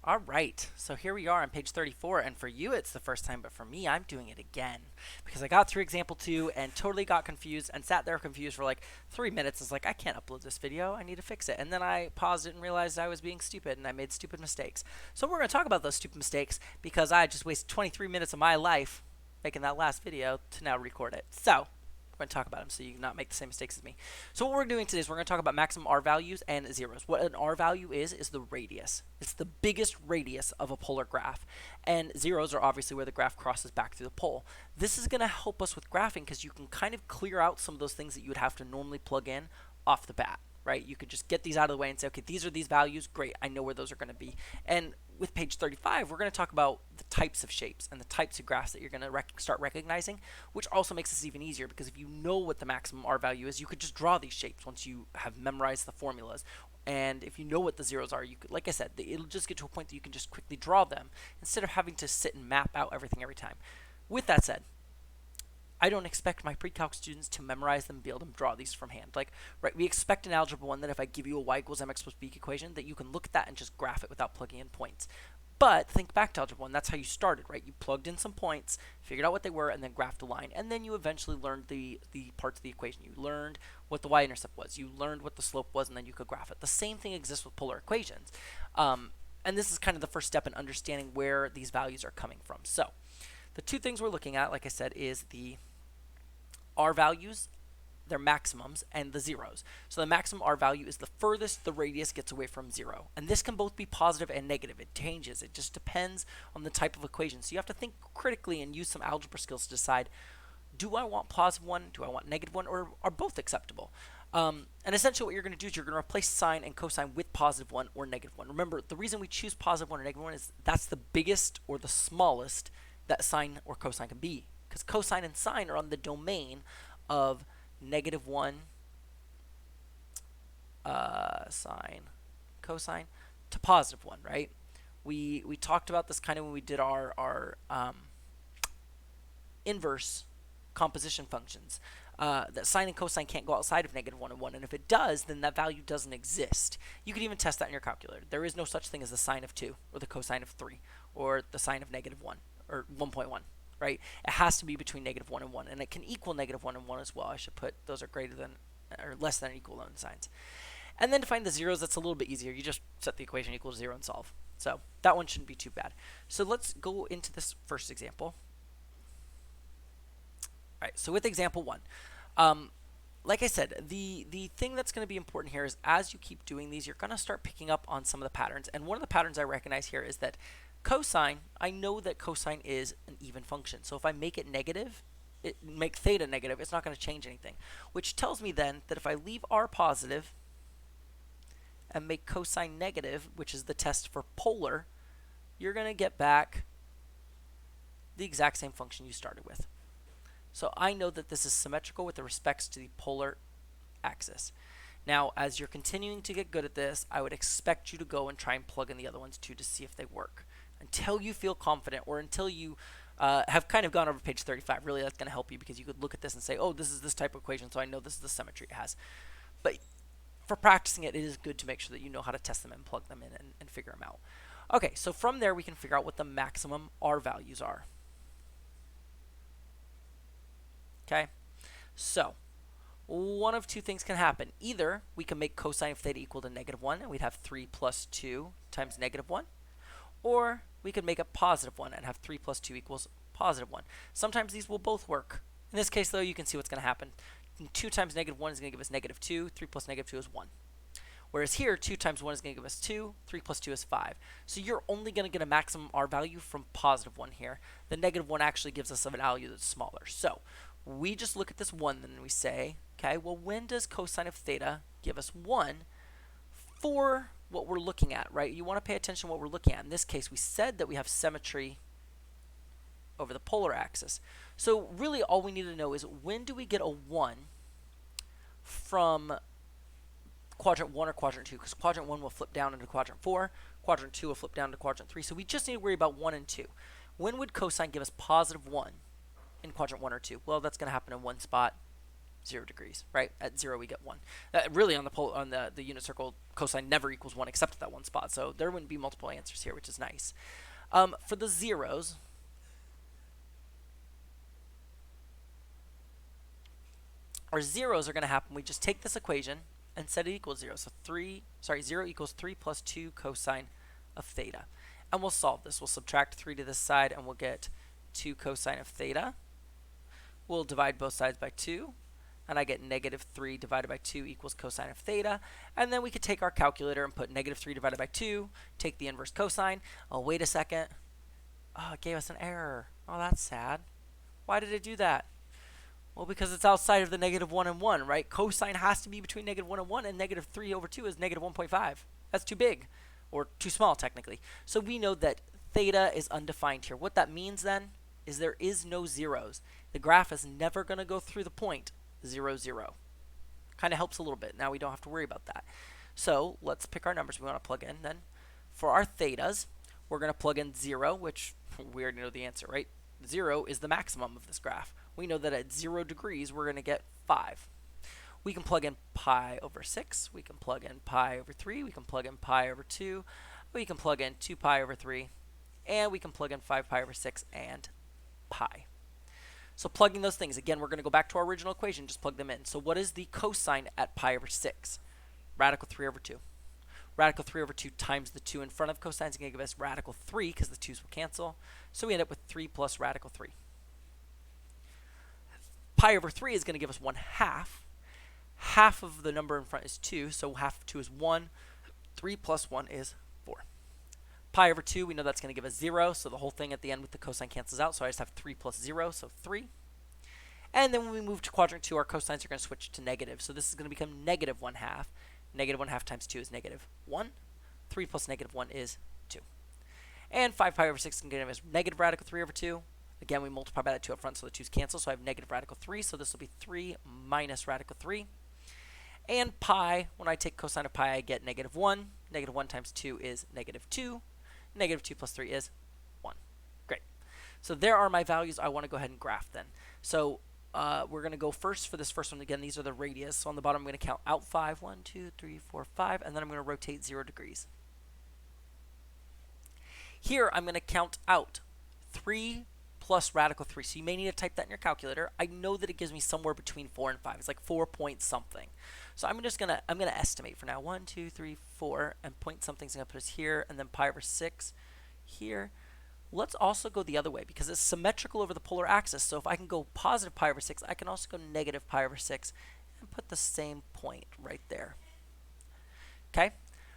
All right, so here we are on page 34, and for you it's the first time, but for me I'm doing it again because I got through example 2 and totally got confused and sat there confused for like 3 minutes. It's like, I can't upload this video, I need to fix it. And then I paused it and realized I was being stupid and I made stupid mistakes. So we're going to talk about those stupid mistakes because I just wasted 23 minutes of my life making that last video to now record it. So we're going to talk about them so you can not make the same mistakes as me. So what we're doing today is we're going to talk about maximum R values and zeros. What an R value is the radius. It's the biggest radius of a polar graph. And zeros are obviously where the graph crosses back through the pole. This is going to help us with graphing because you can kind of clear out some of those things that you would have to normally plug in off the bat. Right? You could just get these out of the way and say, okay, these are these values. Great, I know where those are going to be. And with page 35, we're going to talk about the types of shapes and the types of graphs that you're going to start recognizing, which also makes this even easier because if you know what the maximum R value is, you could just draw these shapes once you have memorized the formulas. And if you know what the zeros are, you could, like I said, it'll just get to a point that you can just quickly draw them instead of having to sit and map out everything every time. With that said, I don't expect my pre-calc students to memorize them and be able to draw these from hand. Like, right, we expect in Algebra 1 that if I give you a y equals mx plus b equation, that you can look at that and just graph it without plugging in points. But think back to Algebra 1, that's how you started, right? You plugged in some points, figured out what they were, and then graphed a line. And then you eventually learned the parts of the equation. You learned what the y-intercept was. You learned what the slope was, and then you could graph it. The same thing exists with polar equations. And this is kind of the first step in understanding where these values are coming from. So the two things we're looking at, like I said, is the R values, their maximums, and the zeros. So the maximum R value is the furthest the radius gets away from 0. And this can both be positive and negative. It changes. It just depends on the type of equation. So you have to think critically and use some algebra skills to decide, do I want positive 1, do I want negative 1, or are both acceptable? And essentially what you're going to do is you're going to replace sine and cosine with positive 1 or negative 1. Remember, the reason we choose positive 1 or negative 1 is that's the biggest or the smallest that sine or cosine can be. Because cosine and sine are on the domain of negative 1 sine cosine to positive 1, right? We talked about this kind of when we did our inverse composition functions. That sine and cosine can't go outside of negative 1 and 1, and if it does, then that value doesn't exist. You could even test that in your calculator. There is no such thing as the sine of 2, or the cosine of 3, or the sine of negative 1, or 1.1. Right? It has to be between negative 1 and 1, and it can equal negative 1 and 1 as well. I should put those are greater than or less than or equal than signs. And then to find the zeros, that's a little bit easier. You just set the equation equal to 0 and solve. So that one shouldn't be too bad. So let's go into this first example. All right, so with example 1, like I said, the thing that's going to be important here is as you keep doing these, you're going to start picking up on some of the patterns. And one of the patterns I recognize here is that cosine, I know that cosine is an even function. So if I make it negative, make theta negative, it's not going to change anything. Which tells me then that if I leave r positive and make cosine negative, which is the test for polar, you're going to get back the exact same function you started with. So I know that this is symmetrical with respects to the polar axis. Now, as you're continuing to get good at this, I would expect you to go and try and plug in the other ones too to see if they work. Until you feel confident or until you have kind of gone over page 35. Really, that's going to help you because you could look at this and say, oh, this is this type of equation, so I know this is the symmetry it has. But for practicing it, it is good to make sure that you know how to test them and plug them in and figure them out. Okay, so from there, we can figure out what the maximum R values are. Okay, so one of two things can happen. Either we can make cosine of theta equal to negative 1, and we'd have 3 plus 2 times negative 1. Or we could make a positive 1 and have 3 plus 2 equals positive 1. Sometimes these will both work. In this case, though, you can see what's going to happen. 2 times negative 1 is going to give us negative 2. 3 plus negative 2 is 1. Whereas here, 2 times 1 is going to give us 2. 3 plus 2 is 5. So you're only going to get a maximum R value from positive 1 here. The negative 1 actually gives us a value that's smaller. So we just look at this 1 and we say, okay, well, when does cosine of theta give us 1 for what we're looking at, right? You want to pay attention to what we're looking at. In this case, we said that we have symmetry over the polar axis. So really all we need to know is when do we get a 1 from quadrant 1 or quadrant 2? Because quadrant 1 will flip down into quadrant 4, quadrant 2 will flip down to quadrant 3. So we just need to worry about 1 and 2. When would cosine give us positive 1 in quadrant 1 or 2? Well, that's going to happen in one spot. 0 degrees, right? At 0 we get 1. Really on the unit circle, cosine never equals 1 except at that one spot, so there wouldn't be multiple answers here, which is nice. For the zeros, our zeros are going to happen. We just take this equation and set it equals 0. So 0 equals 3 plus 2 cosine of theta. And we'll solve this. We'll subtract 3 to this side, and we'll get 2 cosine of theta. We'll divide both sides by 2, and I get negative 3 divided by 2 equals cosine of theta. And then we could take our calculator and put negative 3 divided by 2, take the inverse cosine. Oh, wait a second. Oh, it gave us an error. Oh, that's sad. Why did it do that? Well, because it's outside of the negative 1 and 1, right? Cosine has to be between negative 1 and 1, and negative 3 over 2 is negative 1.5. That's too big, or too small, technically. So we know that theta is undefined here. What that means, then, is there is no zeros. The graph is never going to go through the point 0, 0. Kind of helps a little bit. Now we don't have to worry about that. So let's pick our numbers we want to plug in, then. For our thetas, we're going to plug in 0, which we already know the answer, right? 0 is the maximum of this graph. We know that at 0 degrees, we're going to get 5. We can plug in pi over 6. We can plug in pi over 3. We can plug in pi over 2. We can plug in 2 pi over 3. And we can plug in 5 pi over 6 and pi. So plugging those things, again, we're going to go back to our original equation. Just plug them in. So what is the cosine at pi over 6? Radical 3 over 2. Radical 3 over 2 times the 2 in front of cosine is going to give us radical 3 because the 2's will cancel. So we end up with 3 plus radical 3. Pi over 3 is going to give us 1/2. Half of the number in front is 2, so half of 2 is 1. 3 plus 1 is 4. Pi over 2, we know that's going to give us 0, so the whole thing at the end with the cosine cancels out, so I just have 3 plus 0, so 3. And then when we move to quadrant 2, our cosines are going to switch to negative, so this is going to become negative 1/2. Negative 1/2 times 2 is negative 1. 3 plus negative 1 is 2. And 5 pi over 6 is going to give us negative radical 3 over 2. Again, we multiply by that 2 up front, so the 2's cancel, so I have negative radical 3, so this will be 3 minus radical 3. And pi, when I take cosine of pi, I get negative 1. Negative 1 times 2 is negative 2. Negative 2 plus 3 is 1. Great. So there are my values I want to go ahead and graph then. So we're going to go first for this first one. Again, these are the radius. So on the bottom, I'm going to count out 5. 1, 2, 3, 4, 5. And then I'm going to rotate 0 degrees. Here, I'm going to count out 3 plus radical 3. So you may need to type that in your calculator. I know that it gives me somewhere between 4 and 5. It's like 4 point something. So I'm gonna estimate for now. 1, 2, 3, 4, and point something's gonna put us here, and then pi over 6 here. Let's also go the other way because it's symmetrical over the polar axis. So if I can go positive pi over 6, I can also go negative pi over 6 and put the same point right there. Okay?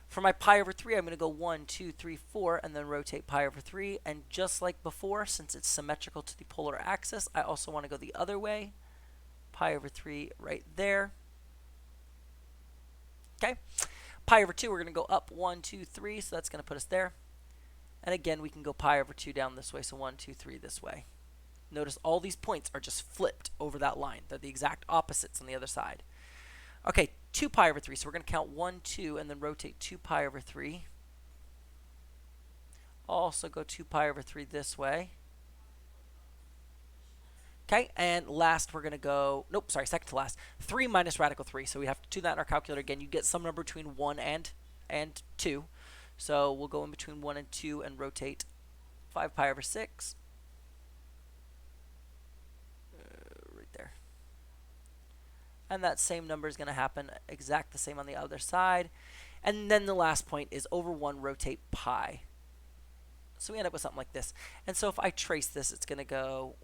For my pi over 3, I'm going to go 1, 2, 3, 4, and then rotate pi over 3. And just like before, since it's symmetrical to the polar axis, I also want to go the other way. Pi over 3 right there. Okay. Pi over 2, we're going to go up 1, 2, 3, so that's going to put us there. And again, we can go pi over 2 down this way, so 1, 2, 3 this way. Notice all these points are just flipped over that line. They're the exact opposites on the other side. Okay, 2 pi over 3. So we're going to count 1, 2, and then rotate 2 pi over 3. Also go 2 pi over 3 this way. Okay, and last we're going to go, nope, sorry, second to last, 3 minus radical 3. So we have to do that in our calculator again. You get some number between 1 and 2. So we'll go in between 1 and 2 and rotate 5 pi over 6. Right there. And that same number is going to happen exact the same on the other side. And then the last point is over 1, rotate pi. So we end up with something like this. And so if I trace this, it's going to go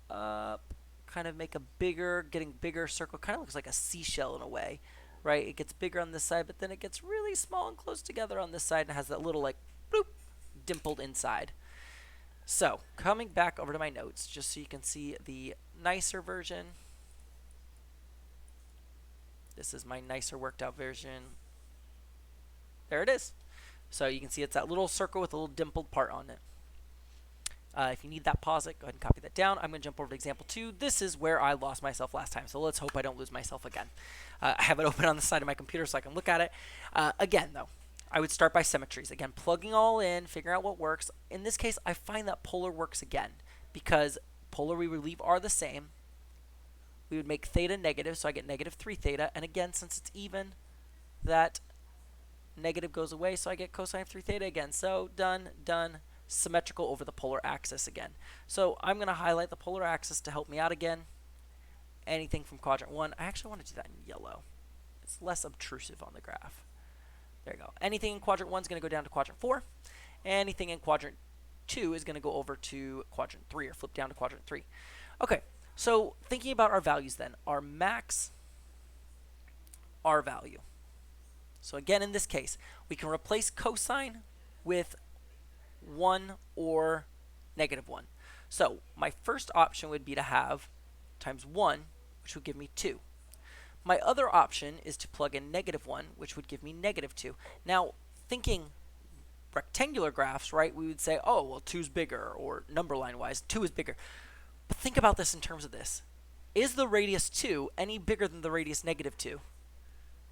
up, kind of make a bigger, getting bigger circle. Kind of looks like a seashell in a way, right? It gets bigger on this side, but then it gets really small and close together on this side and has that little like bloop, dimpled inside. So coming back over to my notes, just so you can see the nicer version. This is my nicer worked out version. There it is. So you can see it's that little circle with a little dimpled part on it. If you need that, pause it. Go ahead and copy that down. I'm going to jump over to example 2. This is where I lost myself last time, so let's hope I don't lose myself again. I have it open on the side of my computer so I can look at it. Again, though, I would start by symmetries. Again, plugging all in, figuring out what works. In this case, I find that polar works again because polar we leave are the same. we would make theta negative, so I get negative 3 theta. And again, since it's even, that negative goes away, so I get cosine of 3 theta again. So done, done, symmetrical over the polar axis again. So I'm going to highlight the polar axis to help me out again. Anything from quadrant 1, I actually want to do that in yellow. It's less obtrusive on the graph. There you go. Anything in quadrant 1 is going to go down to quadrant 4. Anything in quadrant 2 is going to go over to quadrant 3 or flip down to quadrant 3. Okay, so thinking about our values then, our max R value. So again, in this case, we can replace cosine with 1 or negative 1. So my first option would be to have times 1, which would give me 2. My other option is to plug in negative 1, which would give me negative 2. Now, thinking rectangular graphs, right, we would say, oh, well, 2 is bigger, or number line-wise, 2 is bigger. But think about this in terms of this. Is the radius 2 any bigger than the radius negative 2?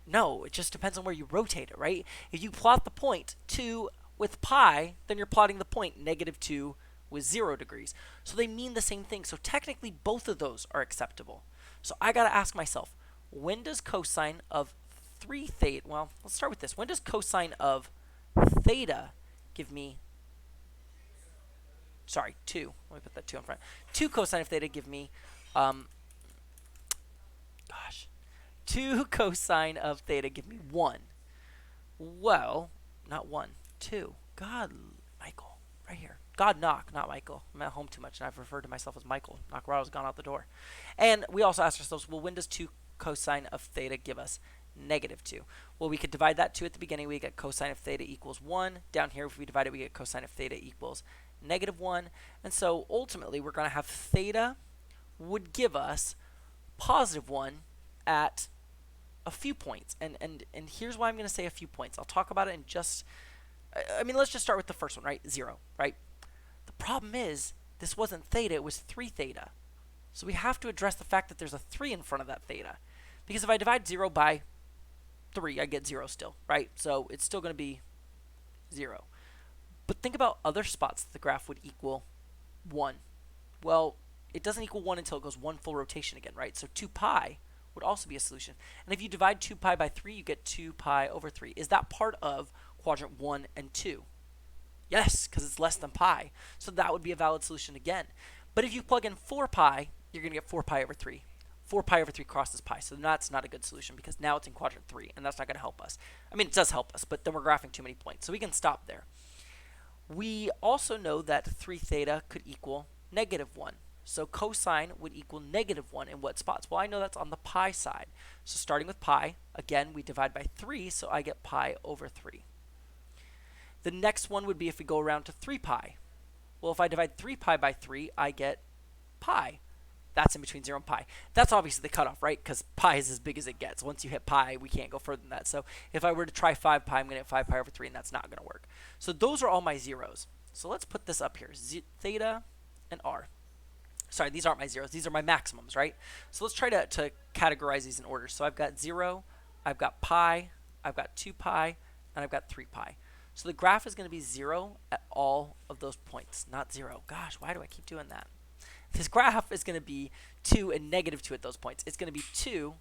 No, it just depends on where you rotate it, right? If you plot the point 2 with pi, then you're plotting the point negative 2 with 0 degrees. So they mean the same thing. So technically, both of those are acceptable. So I got to ask myself, when does cosine of 3 theta, well, let's start with this. When does cosine of theta give me, sorry, 2. Let me put that 2 in front. 2 cosine of theta give me, 2 cosine of theta give me 1. Well, not 1, 2. God, Michael, right here. God knock, not Michael. I'm at home too much, and I've referred to myself as Michael. Knock-Rado's gone out the door. And we also ask ourselves, well, when does 2 cosine of theta give us negative 2? Well, we could divide that 2 at the beginning. We get cosine of theta equals 1. Down here, if we divide it, we get cosine of theta equals negative 1. And so ultimately, we're going to have theta would give us positive 1 at a few points. And here's why I'm going to say a few points. I'll talk about it in just, I mean, let's just start with the first one, right? 0, right? The problem is, this wasn't theta, it was 3 theta. So we have to address the fact that there's a 3 in front of that theta. Because if I divide 0 by 3, I get 0 still, right? So it's still going to be 0. But think about other spots that the graph would equal 1. Well, it doesn't equal 1 until it goes 1 full rotation again, right? So 2 pi would also be a solution. And if you divide 2 pi by 3, you get 2 pi over 3. Is that part of quadrant 1 and 2? Yes, because it's less than pi. So that would be a valid solution again. But if you plug in 4 pi, you're going to get 4 pi over 3. 4 pi over 3 crosses pi, so that's not a good solution because now it's in quadrant 3, and that's not going to help us. I mean, it does help us, but then we're graphing too many points, so we can stop there. We also know that 3 theta could equal negative 1. So cosine would equal negative 1 in what spots? Well, I know that's on the pi side. So starting with pi, again, we divide by 3, so I get pi over 3. The next one would be if we go around to 3 pi. Well, if I divide 3 pi by 3, I get pi. That's in between 0 and pi. That's obviously the cutoff, right? Because pi is as big as it gets. Once you hit pi, we can't go further than that. So if I were to try 5 pi, I'm going to get 5 pi over 3, and that's not going to work. So those are all my zeros. So let's put this up here. Theta and r. Sorry, these aren't my zeros. These are my maximums, right? So let's try to categorize these in order. So I've got 0, I've got pi, I've got 2 pi, and I've got 3 pi. So the graph is going to be 0 at all of those points, not 0. Gosh, why do I keep doing that? This graph is going to be 2 and negative 2 at those points. It's going to be 2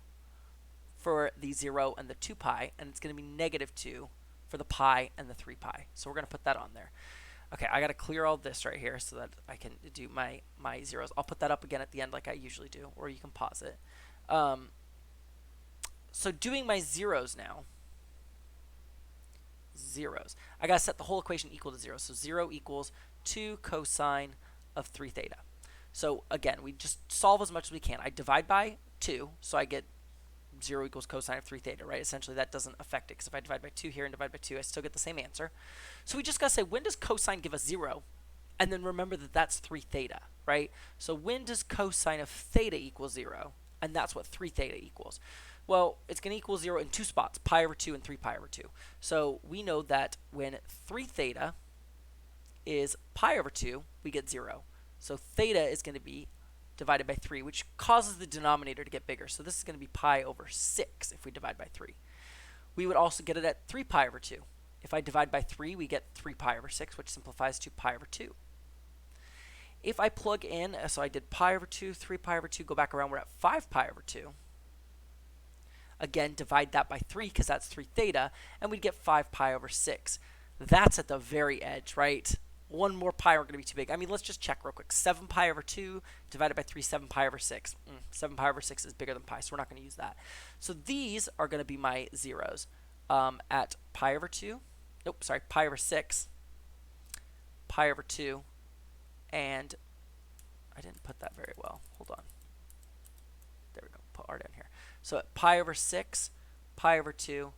for the 0 and the 2 pi, and it's going to be negative 2 for the pi and the 3 pi. So we're going to put that on there. Okay, I got to clear all this right here so that I can do my zeros. I'll put that up again at the end like I usually do, or you can pause it. So doing my zeros now, I got to set the whole equation equal to 0. So 0 equals 2 cosine of 3 theta. So again, we just solve as much as we can. I divide by 2, so I get 0 equals cosine of 3 theta, right? Essentially, that doesn't affect it, because if I divide by 2 here and divide by 2, I still get the same answer. So we just got to say, when does cosine give us 0? And then remember that that's 3 theta, right? So when does cosine of theta equal 0? And that's what 3 theta equals. Well, it's going to equal 0 in 2 spots, pi over 2 and 3 pi over 2. So we know that when 3 theta is pi over 2, we get 0. So theta is going to be divided by 3, which causes the denominator to get bigger. So this is going to be pi over 6 if we divide by 3. We would also get it at 3 pi over 2. If I divide by 3, we get 3 pi over 6, which simplifies to pi over 2. if I plug in, so I did pi over 2, 3 pi over 2, go back around, we're at 5 pi over 2. Again, divide that by 3 because that's 3 theta, and we'd get 5 pi over 6. That's at the very edge, right? One more pi, we're going to be too big. I mean, let's just check real quick. 7 pi over 2 divided by 3, 7 pi over 6. 7 pi over 6 is bigger than pi, so we're not going to use that. So these are going to be my zeros. At pi over 2, nope, sorry, pi over 6, pi over 2, and I didn't put that very well. Hold on. There we go. Put R down here. So at pi over 6, pi over 2,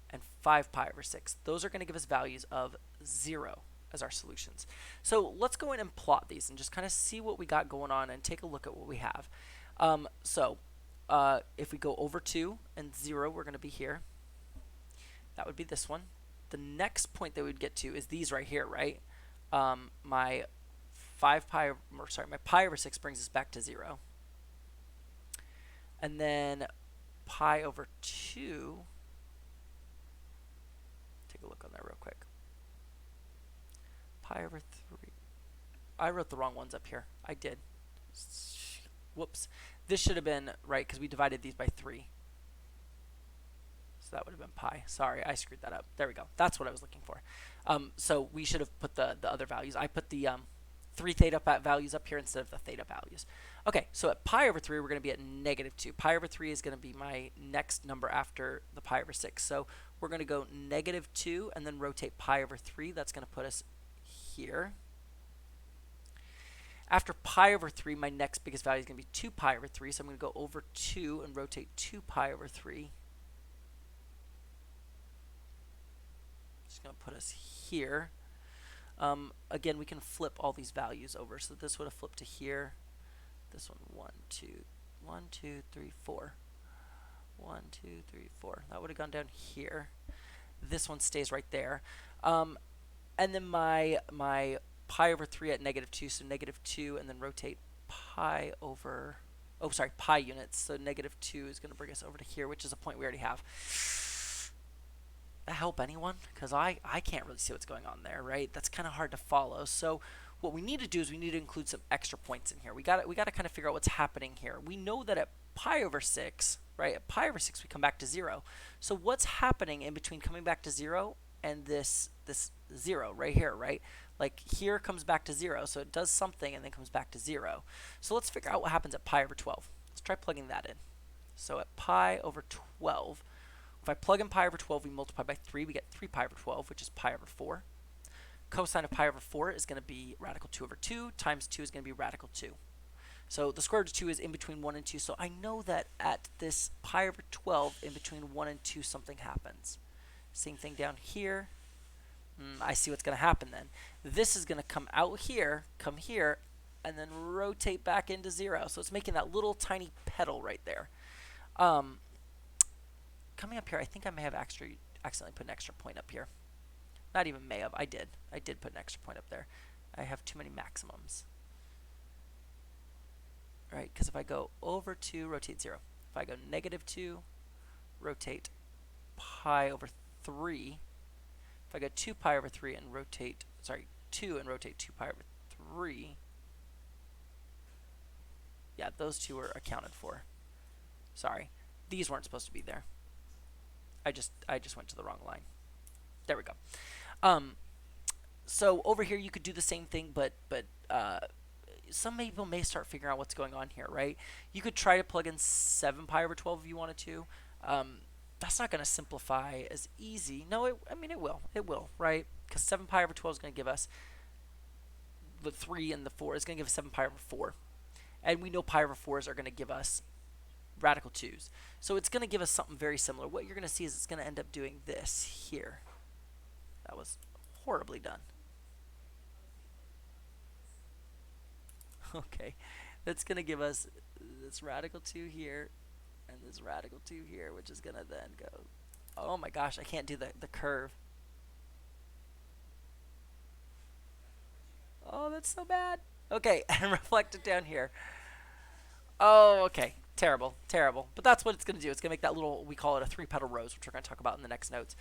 and 5 pi over 6. Those are going to give us values of 0 as our solutions. So let's go in and plot these and just kind of see what we got going on and take a look at what we have. If we go over 2 and 0, we're going to be here. That would be this one. The next point that we'd get to is these right here, right? My pi over 6 brings us back to 0. And then pi over 2, take a look on that real quick. Pi over 3. I wrote the wrong ones up here. I did. Whoops. This should have been right because we divided these by 3. So that would have been pi. Sorry, I screwed that up. There we go. That's what I was looking for. So we should have put the other values. I put the 3 theta values up here instead of the theta values. Okay, so at pi over 3, we're going to be at -2. Pi over 3 is going to be my next number after the pi over 6. So we're going to go -2 and then rotate pi over 3. That's going to put us here. After pi over 3, my next biggest value is going to be 2 pi over 3. So I'm going to go over 2 and rotate 2 pi over 3. Just going to put us here. Again, we can flip all these values over. So this would have flipped to here. This one, 1, 2, 3, 4. 1, 2, 3, 4. That would have gone down here. This one stays right there. And then my pi over 3 at -2, so -2, and then rotate pi over, pi units. So -2 is going to bring us over to here, which is a point we already have. That help anyone? Because I can't really see what's going on there, right? That's kind of hard to follow. So what we need to do is we need to include some extra points in here. We got to kind of figure out what's happening here. We know that at pi over 6, right? At pi over 6, we come back to 0. So what's happening in between coming back to 0 and this 0 right here, right? Like here comes back to 0, so it does something and then comes back to 0. So let's figure out what happens at pi over 12. Let's try plugging that in. So at pi over 12, if I plug in pi over 12, we multiply by 3, we get 3 pi over 12, which is pi over 4. Cosine of pi over 4 is going to be radical 2 over 2, times 2 is going to be radical 2. So the square root of 2 is in between 1 and 2, so I know that at this pi over 12, in between 1 and 2, something happens. Same thing down here. I see what's going to happen then. This is going to come out here, come here, and then rotate back into 0. So it's making that little tiny pedal right there. Coming up here, I think I may have accidentally put an extra point up here. Not even may have. I did. I did put an extra point up there. I have too many maximums. Right, because if I go over 2, rotate 0. If I go -2, rotate pi over 3. If I go 2 pi over 3 and rotate, 2 and rotate 2 pi over 3. Yeah, those two are accounted for. Sorry. These weren't supposed to be there. I just went to the wrong line. There we go. So over here you could do the same thing, but some people may start figuring out what's going on here, right? You could try to plug in 7 pi over 12 if you wanted to. That's not going to simplify as easy. No, I mean it will. It will, right? Because 7 pi over 12 is going to give us the 3 and the 4 is going to give us 7 pi over 4. And we know pi over 4s are going to give us radical 2s. So it's going to give us something very similar. What you're going to see is it's going to end up doing this here. That was horribly done. Okay, that's going to give us this radical 2 here and this radical 2 here, which is going to then go, oh my gosh, I can't do the curve. Oh, that's so bad. Okay, and reflect it down here. Oh, okay. Terrible, terrible. But that's what it's going to do. It's going to make that little, we call it a 3-petal rose, which we're going to talk about in the next notes.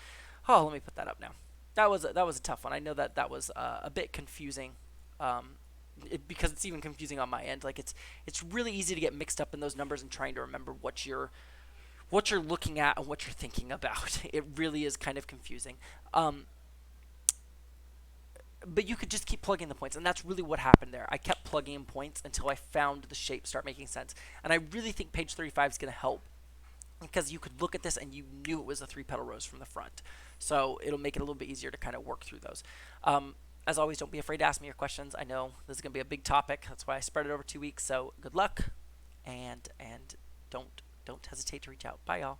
Oh, let me put that up now. That was a tough one. I know that was a bit confusing. because it's even confusing on my end. Like it's really easy to get mixed up in those numbers and trying to remember what you're looking at and what you're thinking about. It really is kind of confusing. But you could just keep plugging the points, and that's really what happened there. I kept plugging in points until I found the shape start making sense. And I really think page 35 is going to help, because you could look at this and you knew it was a 3-petal rose from the front. So it'll make it a little bit easier to kind of work through those. As always, don't be afraid to ask me your questions. I know this is going to be a big topic. That's why I spread it over 2 weeks. So good luck, and don't hesitate to reach out. Bye, y'all.